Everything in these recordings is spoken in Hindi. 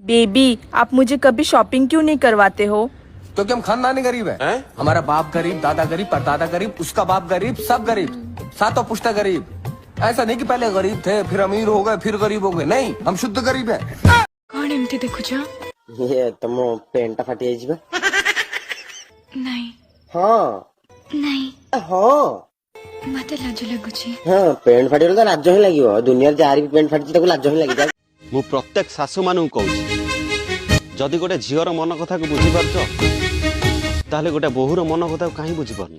बेबी, आप मुझे कभी शॉपिंग क्यों नहीं करवाते हो? तो क्या हम खानदानी गरीब है? हमारा बाप गरीब, दादा गरीब, परदादा गरीब, उसका बाप गरीब, सब गरीब, सातों पुश्ता गरीब। ऐसा नहीं कि पहले गरीब थे फिर अमीर हो गए फिर गरीब हो गए, नहीं, हम शुद्ध गरीब है। कौन एमती देखुछ? ये तुम पेंट फाटी जाइबा। नहीं हाँ नहीं हाँ मते लाज लगुची। हाँ पेंट फाटी तो लाज ही लगे दुनिया जार भी पेंट फाटी ताको लाज ही लगे। मु प्रत्येक शाशु मानू कहूँ जदि गोटे झीर मन कथा को बुझी पारछ ताहले गोटे बोहूर मन कथा को कहीं बुझी पारनी।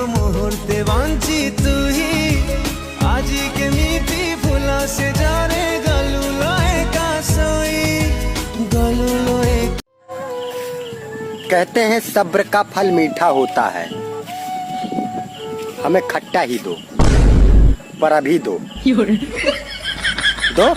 मुहूर्ते बांची तू ही आज के मीठी फूला से जाने गलू लोए का सोई गलू लोए। कहते हैं सब्र का फल मीठा होता है, हमें खट्टा ही दो, पर अभी दो। दो